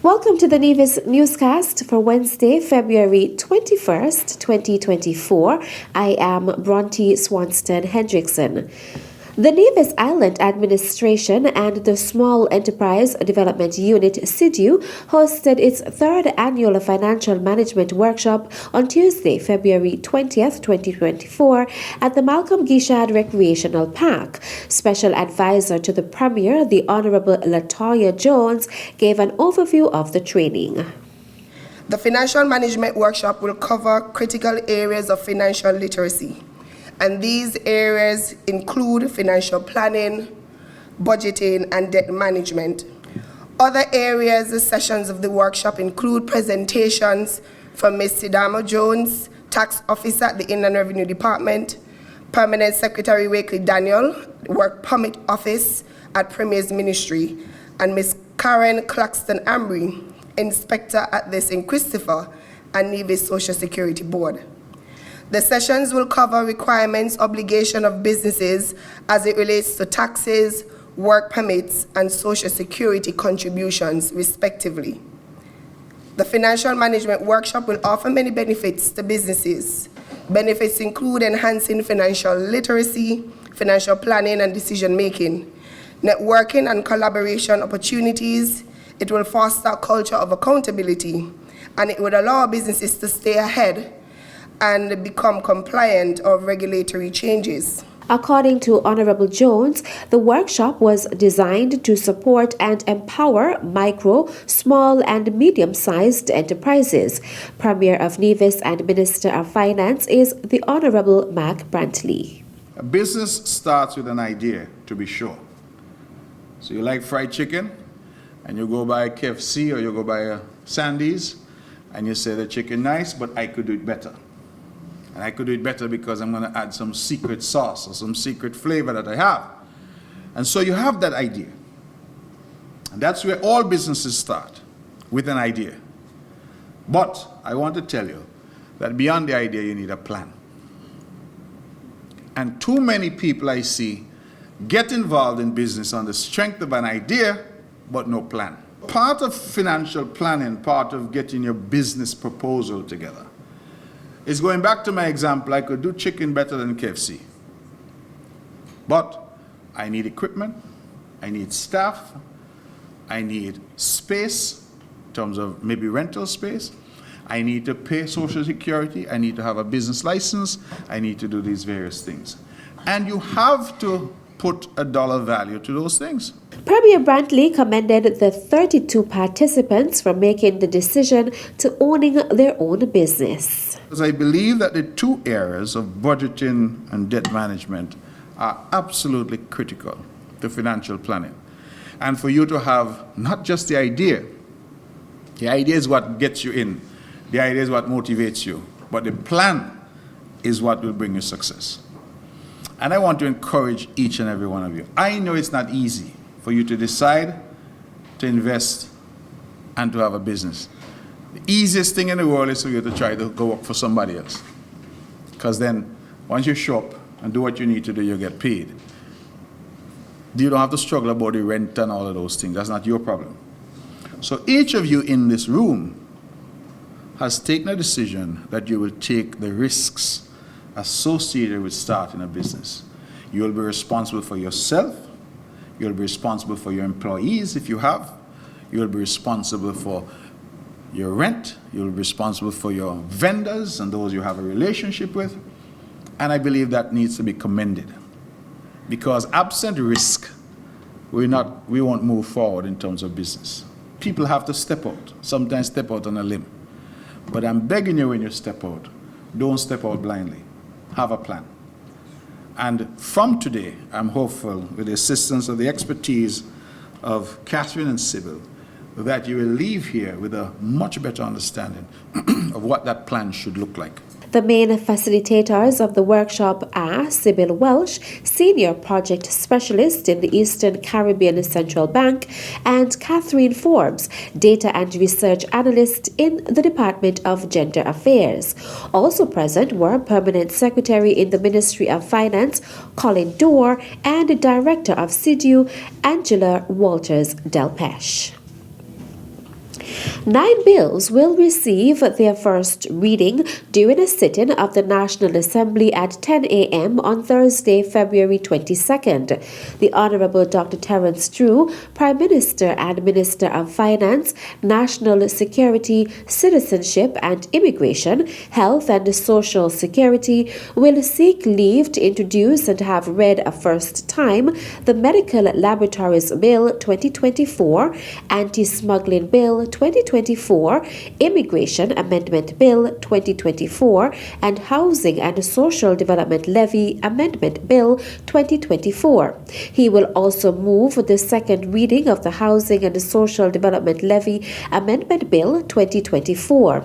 Welcome to the Nevis newscast for Wednesday, February 21st, 2024. I am Bronte Swanston Hendrickson. The Nevis Island Administration and the Small Enterprise Development Unit (SIDU) hosted its third annual financial management workshop on Tuesday, February 20th, 2024 at the Malcolm Gishad Recreational Park. Special advisor to the Premier, the Honorable Latoya Jones, gave an overview of the training. The financial management workshop will cover critical areas of financial literacy. And these areas include financial planning, budgeting, and debt management. Other areas, the sessions of the workshop include presentations from Ms. Sidama Jones, Tax Officer at the Inland Revenue Department, Permanent Secretary Wakely Daniel, Work Permit Office at Premier's Ministry, and Ms. Karen Claxton Ambry, Inspector at the St. Christopher and Nevis Social Security Board. The sessions will cover requirements, obligation of businesses as it relates to taxes, work permits, and social security contributions, respectively. The financial management workshop will offer many benefits to businesses. Benefits include enhancing financial literacy, financial planning and decision-making, networking and collaboration opportunities. It will foster a culture of accountability, and it would allow businesses to stay ahead and become compliant of regulatory changes. According to Honorable Jones, the workshop was designed to support and empower micro, small, and medium-sized enterprises. Premier of Nevis and Minister of Finance is the Honorable Mac Brantley. A business starts with an idea, to be sure. So you like fried chicken, and you go buy a KFC or you go buy a Sandy's, and you say the chicken nice, but I could do it better. And I could do it better because I'm going to add some secret sauce or some secret flavor that I have. And so you have that idea. And that's where all businesses start, with an idea. But I want to tell you that beyond the idea, you need a plan. And too many people I see get involved in business on the strength of an idea, but no plan. Part of financial planning, part of getting your business proposal together, is going back to my example. I could do chicken better than KFC. But I need equipment, I need staff, I need space in terms of maybe rental space. I need to pay Social Security, I need to have a business license, I need to do these various things. And you have to put a dollar value to those things. Premier Brantley commended the 32 participants for making the decision to owning their own business. Because I believe that the two areas of budgeting and debt management are absolutely critical to financial planning. And for you to have not just the idea is what gets you in, the idea is what motivates you, but the plan is what will bring you success. And I want to encourage each and every one of you. I know it's not easy for you to decide to invest and to have a business. The easiest thing in the world is for you to try to go work for somebody else. Because then, once you show up and do what you need to do, you get paid. You don't have to struggle about the rent and all of those things. That's not your problem. So each of you in this room has taken a decision that you will take the risks associated with starting a business. You'll be responsible for yourself. You'll be responsible for your employees if you have. You'll be responsible for your rent. You'll be responsible for your vendors and those you have a relationship with. And I believe that needs to be commended. Because absent risk, we won't move forward in terms of business. People have to step out, sometimes step out on a limb. But I'm begging you, when you step out, don't step out blindly. Have a plan. And from today, I'm hopeful, with the assistance of the expertise of Catherine and Sybil, that you will leave here with a much better understanding of what that plan should look like. The main facilitators of the workshop are Sybil Welsh, Senior Project Specialist in the Eastern Caribbean Central Bank, and Catherine Forbes, Data and Research Analyst in the Department of Gender Affairs. Also present were Permanent Secretary in the Ministry of Finance, Colin Dorr, and Director of SIDU, Angela Walters Delpeche. 9 bills will receive their first reading during a sitting of the National Assembly at 10 a.m. on Thursday, February 22nd. The Honorable Dr. Terence Drew, Prime Minister and Minister of Finance, National Security, Citizenship and Immigration, Health and Social Security, will seek leave to introduce and have read a first time the Medical Laboratories Bill 2024, Anti-Smuggling Bill 2024, Immigration Amendment Bill 2024, and Housing and Social Development Levy Amendment Bill 2024. He will also move the second reading of the Housing and Social Development Levy Amendment Bill 2024.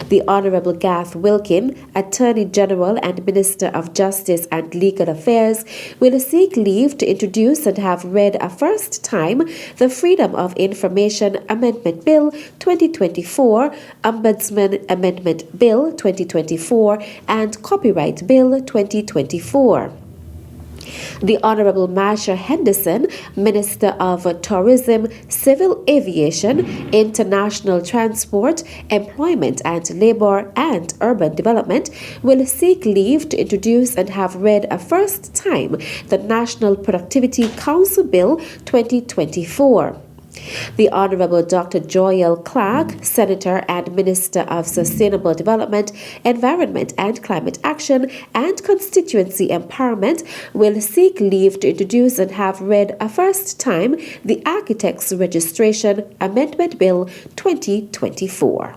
The Honorable Garth Wilkin, Attorney General and Minister of Justice and Legal Affairs, will seek leave to introduce and have read a first time the Freedom of Information Amendment Bill 2024, Ombudsman Amendment Bill 2024, and Copyright Bill 2024. The Honorable Marsha Henderson, Minister of Tourism, Civil Aviation, International Transport, Employment and Labour and Urban Development, will seek leave to introduce and have read a first time the National Productivity Council Bill 2024. The Honorable Dr. Joel Clark, Senator and Minister of Sustainable Development, Environment and Climate Action and Constituency Empowerment, will seek leave to introduce and have read a first time the Architects Registration Amendment Bill 2024.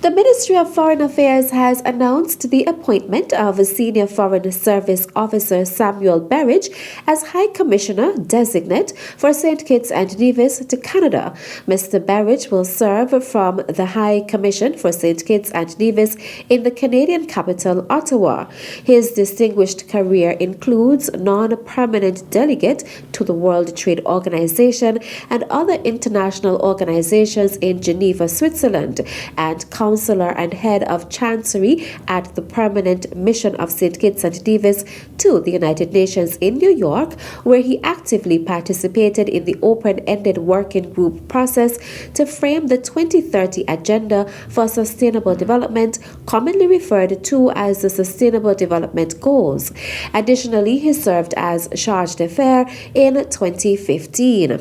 The Ministry of Foreign Affairs has announced the appointment of Senior Foreign Service Officer Samuel Berridge as High Commissioner Designate for St. Kitts and Nevis to Canada. Mr. Berridge will serve from the High Commission for St. Kitts and Nevis in the Canadian capital, Ottawa. His distinguished career includes non-permanent delegate to the World Trade Organization and other international organizations in Geneva, Switzerland, and Counselor and Head of Chancery at the Permanent Mission of St. Kitts and Nevis to the United Nations in New York, where he actively participated in the open-ended working group process to frame the 2030 Agenda for Sustainable Development, commonly referred to as the Sustainable Development Goals. Additionally, he served as Charge d'Affaires in 2015.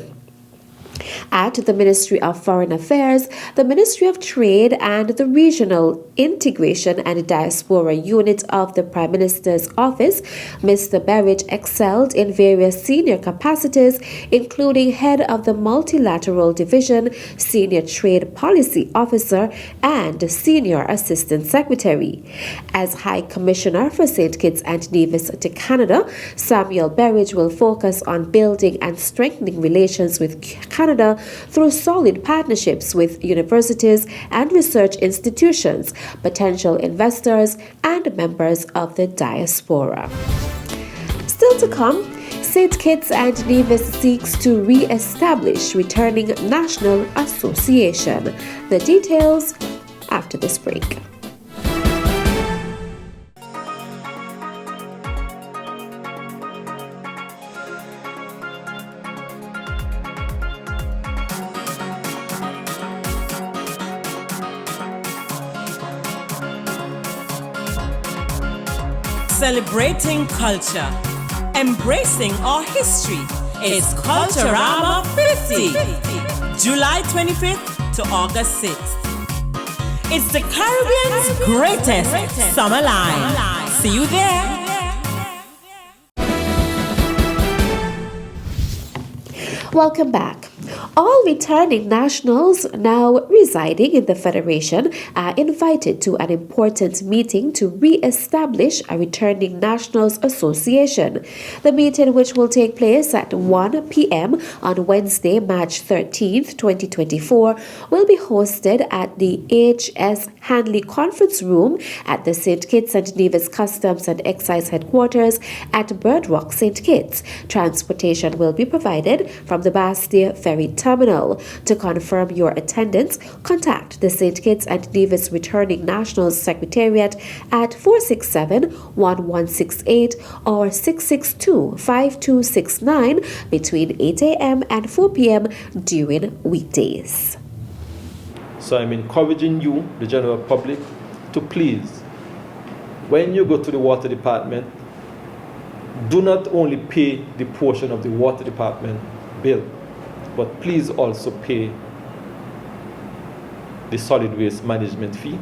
At the Ministry of Foreign Affairs, the Ministry of Trade and the Regional Integration and Diaspora Unit of the Prime Minister's Office, Mr. Berridge excelled in various senior capacities, including Head of the Multilateral Division, Senior Trade Policy Officer, and Senior Assistant Secretary. As High Commissioner for St. Kitts and Nevis to Canada, Samuel Berridge will focus on building and strengthening relations with Canada through solid partnerships with universities and research institutions, potential investors, and members of the diaspora. Still to come, St. Kitts and Nevis seeks to re-establish returning National Association. The details after this break. Celebrating culture, embracing our history. It's Culturama 50, July 25th to August 6th. It's the Caribbean's greatest summer line. See you there. Welcome back. All returning nationals now residing in the Federation are invited to an important meeting to re-establish a Returning Nationals Association. The meeting, which will take place at 1 p.m. on Wednesday, March 13th, 2024, will be hosted at the H.S. Hanley Conference Room at the St. Kitts and Nevis Customs and Excise Headquarters at Bird Rock, St. Kitts. Transportation will be provided from the Bastille Ferry Terminal. To confirm your attendance, contact the St. Kitts and Nevis Returning Nationals Secretariat at 467-1168 or 662-5269 between 8 a.m. and 4 p.m. during weekdays. So I'm encouraging you, the general public, to please, when you go to the water department, do not only pay the portion of the water department bill, but please also pay the solid waste management fee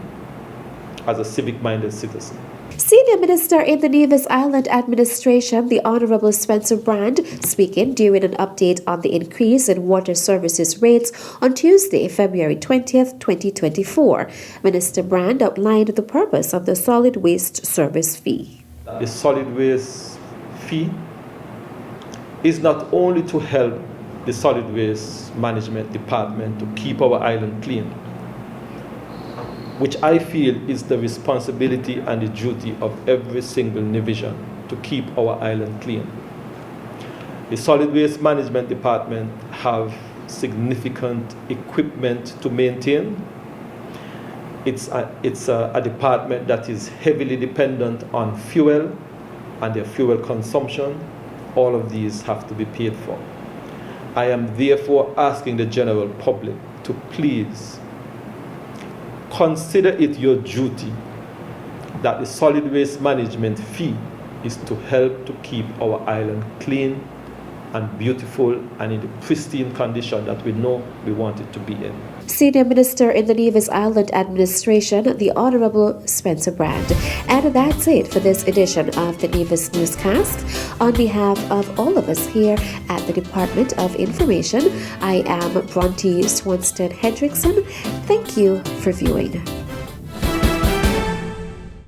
as a civic-minded citizen. Senior Minister in the Nevis Island Administration, the Honorable Spencer Brand, speaking during an update on the increase in water services rates on Tuesday, February 20th, 2024. Minister Brand outlined the purpose of the solid waste service fee. The solid waste fee is not only to help the solid waste management department to keep our island clean, which I feel is the responsibility and the duty of every single Nevisian to keep our island clean. The Solid Waste Management Department have significant equipment to maintain. It's a department that is heavily dependent on fuel and their fuel consumption. All of these have to be paid for. I am therefore asking the general public to please consider it your duty that the solid waste management fee is to help to keep our island clean and beautiful and in the pristine condition that we know we want it to be in. Senior Minister in the Nevis Island Administration, the Honorable Spencer Brand. And that's it for this edition of the Nevis Newscast. On behalf of all of us here at the Department of Information, I am Bronte Swanston Hendrickson. Thank you for viewing.